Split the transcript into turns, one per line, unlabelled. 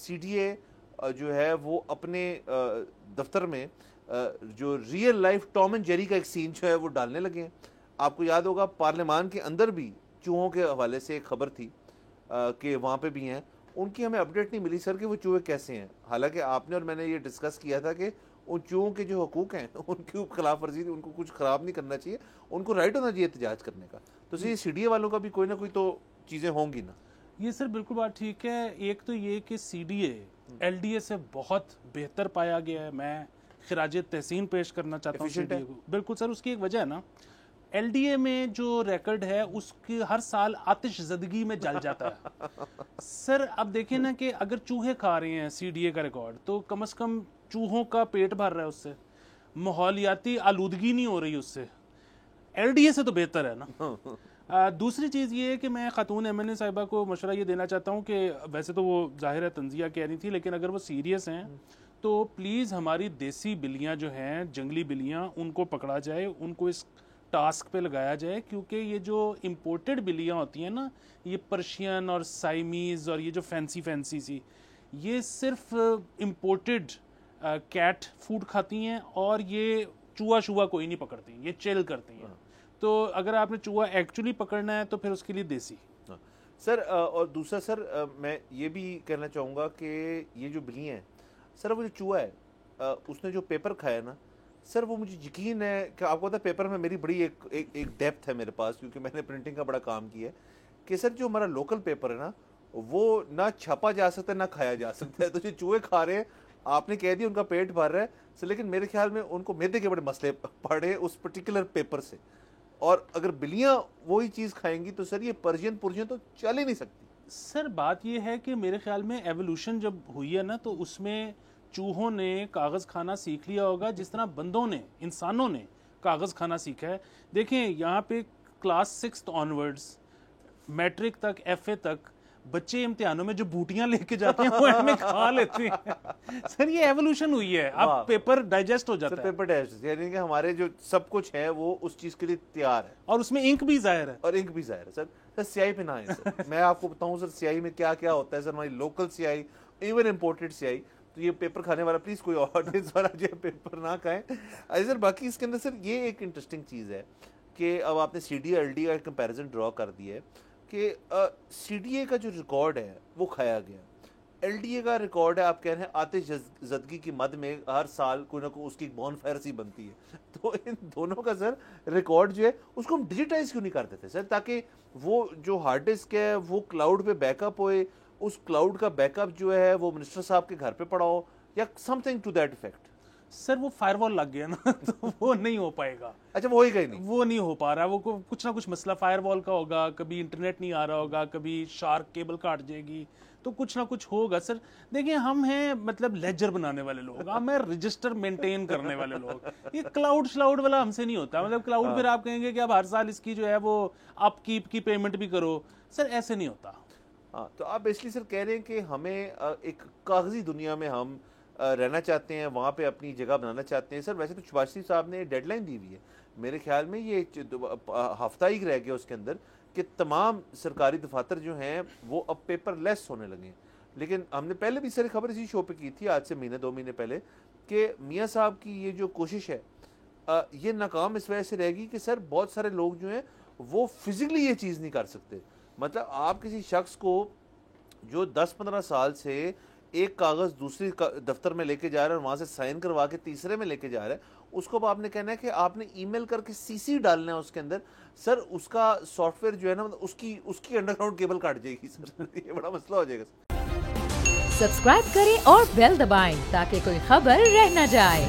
سی D اے جو ہے وہ اپنے دفتر میں جو ریئل لائف ٹام اینڈ جیری کا ایک سین جو ہے وہ ڈالنے لگے ہیں. آپ کو یاد ہوگا پارلیمان کے اندر بھی چوہوں کے حوالے سے ایک خبر تھی کہ وہاں پہ بھی ہیں. ان کی ہمیں اپڈیٹ نہیں ملی سر کہ وہ چوہے کیسے ہیں. حالانکہ آپ نے اور میں نے یہ ڈسکس کیا تھا کہ ان چوہوں کے جو حقوق ہیں ان کی خلاف ورزی ان کو کچھ خراب نہیں کرنا چاہیے, ان کو رائٹ ہونا چاہیے احتجاج کرنے کا. تو یہ سی ڈی اے والوں کا بھی کوئی نہ کوئی تو چیزیں ہوں گی نا. یہ
سر بالکل بات ٹھیک ہے. ایک تو یہ کہ C D A L D A سے بہت بہتر پایا گیا ہے. میں خراج تحسین پیش کرنا چاہتا ہوں سی ڈی اے کو. بالکل سر, اس کی ایک وجہ ہے نا, ایل ڈی اے میں جو ریکارڈ ہے اس کی ہر سال آتش زدگی میں جل جاتا ہے. سر اب دیکھیں نا کہ اگر چوہے کھا رہے ہیں سی ڈی اے کا ریکارڈ, تو کم از کم چوہوں کا پیٹ بھر رہا ہے اس سے, ماحولیاتی آلودگی نہیں ہو رہی اس سے. ایل ڈی اے سے تو بہتر ہے نا. دوسری چیز یہ ہے کہ میں خاتون ایم این اے صاحبہ کو مشورہ یہ دینا چاہتا ہوں کہ ویسے تو وہ ظاہر ہے تنزیہ کہہ رہی تھی, لیکن اگر وہ سیریس ہیں تو پلیز ہماری دیسی بلیاں جو ہیں, جنگلی بلیاں, ان کو پکڑا جائے, ان کو اس ٹاسک پہ لگایا جائے. کیونکہ یہ جو امپورٹڈ بلیاں ہوتی ہیں نا, یہ پرشین اور سائمیز اور یہ جو فینسی سی, یہ صرف امپورٹڈ کیٹ فوڈ کھاتی ہیں اور یہ چوہا کوئی نہیں پکڑتی, یہ چل کرتی ہیں. تو اگر آپ نے چوہا ایکچولی پکڑنا ہے تو پھر اس کے لیے دیسی.
سر اور دوسرا سر میں یہ بھی کہنا چاہوں گا کہ یہ جو بلیاں ہیں سر, وہ جو چوہا ہے اس نے جو پیپر کھایا نا سر, وہ مجھے یقین ہے کہ آپ کو پتا ہے پیپر میں میری بڑی ایک ڈیپتھ ہے میرے پاس, کیونکہ میں نے پرنٹنگ کا بڑا کام کیا ہے, کہ سر جو ہمارا لوکل پیپر ہے نا وہ نہ چھاپا جا سکتا ہے نہ کھایا جا سکتا ہے. تو جو چوہے کھا رہے ہیں, آپ نے کہہ دیا ان کا پیٹ بھر رہا ہے سر, لیکن میرے خیال میں ان کو معدے کے بڑے مسئلے پڑے اس پرٹیکولر پیپر سے. اور اگر بلیاں وہی چیز کھائیں گی تو سر یہ پرشین تو چل ہی نہیں سکتی.
سر بات یہ ہے کہ میرے خیال میں ایوولوشن جب ہوئی ہے نا, تو اس میں چوہوں نے کاغذ کھانا سیکھ لیا ہوگا جس طرح بندوں نے, انسانوں نے کاغذ کھانا سیکھا ہے. دیکھیں یہاں پہ کلاس 6 آنورڈز, میٹرک تک, ایف اے تک بچے امتحانوں میں جو بوٹیاں لے کے جاتے ہیں وہ ہمیں کھا لیتے ہیں. سر یہ ایوولوشن ہوئی ہے, اب پیپر ڈائجسٹ ہو جاتا ہے.
پیپر ڈائجسٹ یعنی کہ ہمارے جو سب کچھ ہے وہ اس چیز کے لیے تیار ہے,
اور اس میں انک بھی ظاہر ہے.
اور انک بھی ظاہر ہے. سر سیاہی پہ نہ آئے سر, میں آپ کو بتاؤں سر سیاہی میں کیا کیا ہوتا ہے سر. ہماری لوکل سیاہی, ایون امپورٹڈ سیاہی, تو یہ پیپر کھانے والا پلیز کوئی آڈینس والا جو پیپر نہ کھائیں. سر باقی اس کے اندر سر یہ ایک انٹرسٹنگ چیز ہے کہ اب آپ نے C D A L D کا کمپیریزن ڈرا کر دیا ہے کہ سی ڈی اے کا جو ریکارڈ ہے وہ کھایا گیا, ایل ڈی اے کا ریکارڈ ہے آپ کہہ رہے ہیں آتش زدگی کی مد میں ہر سال کوئی نہ کوئی اس کی بون فائر سی بنتی ہے. تو ان دونوں کا سر ریکارڈ جو ہے اس کو ہم ڈیجیٹائز کیوں نہیں کر دیتے سر, تاکہ وہ جو ہارڈ ڈسک ہے وہ کلاؤڈ پہ بیک اپ ہوئے, اس کلاؤڈ کا بیک اپ جو ہے وہ منسٹر صاحب کے گھر پہ پڑا ہو یا something to that effect.
Sir وہ فائر وال لگ گیا نا, تو وہ نہیں ہو پائے گا.
اچھا وہ ہی کہیں نہیں,
وہ نہیں ہو پا رہا, وہ کچھ نہ کچھ مسئلہ فائر وال کا ہوگا, کبھی انٹرنیٹ نہیں آ رہا ہوگا, کبھی شارک کیبل کاٹ جائے گی, تو کچھ نہ کچھ ہوگا. سر دیکھیں ہم ہیں مطلب لیجر بنانے والے لوگ, ہم ہیں رجسٹر مینٹین کرنے والے لوگ. یہ کلاؤڈ شلاؤڈ والا ہم سے نہیں ہوتا. مطلب کلاؤڈ پھر آپ کہیں گے کہ اب ہر سال اس کی جو ہے وہ اپ کیپ کی پیمنٹ بھی کرو. سر ایسے نہیں ہوتا.
ہاں تو آپ بیسکلی سر کہہ رہے ہیں کہ ہمیں ایک کاغذی دنیا میں ہم رہنا چاہتے ہیں, وہاں پہ اپنی جگہ بنانا چاہتے ہیں. سر ویسے تو شباز صاحب نے ڈیڈ لائن دی ہوئی ہے, میرے خیال میں یہ ہفتہ ہی رہ گیا اس کے اندر کہ تمام سرکاری دفاتر جو ہیں وہ اب پیپر لیس ہونے لگے ہیں. لیکن ہم نے پہلے بھی سر خبر اسی شو پہ کی تھی آج سے مہینے 2 مہینے پہلے کہ میاں صاحب کی یہ جو کوشش ہے یہ ناکام اس وجہ سے رہے گی کہ سر بہت سارے لوگ جو ہیں وہ فزیکلی یہ چیز نہیں کر سکتے. مطلب آپ کسی شخص کو جو 10-15 سال سے ایک کاغذ دوسری دفتر میں لے کے جا رہا ہے اور وہاں سے سائن کروا کے تیسرے میں لے کے جا رہا ہے, اس کو آپ نے کہنا ہے کہ آپ نے ای میل کر کے سی سی ڈالنا ہے اس کے اندر. سر اس کا سافٹ ویئر جو ہے نا اس کی انڈر گراؤنڈ کیبل کاٹ جائے گی سر, یہ بڑا مسئلہ ہو جائے گا.
سبسکرائب کریں اور بیل دبائیں تاکہ کوئی خبر رہ نہ جائے.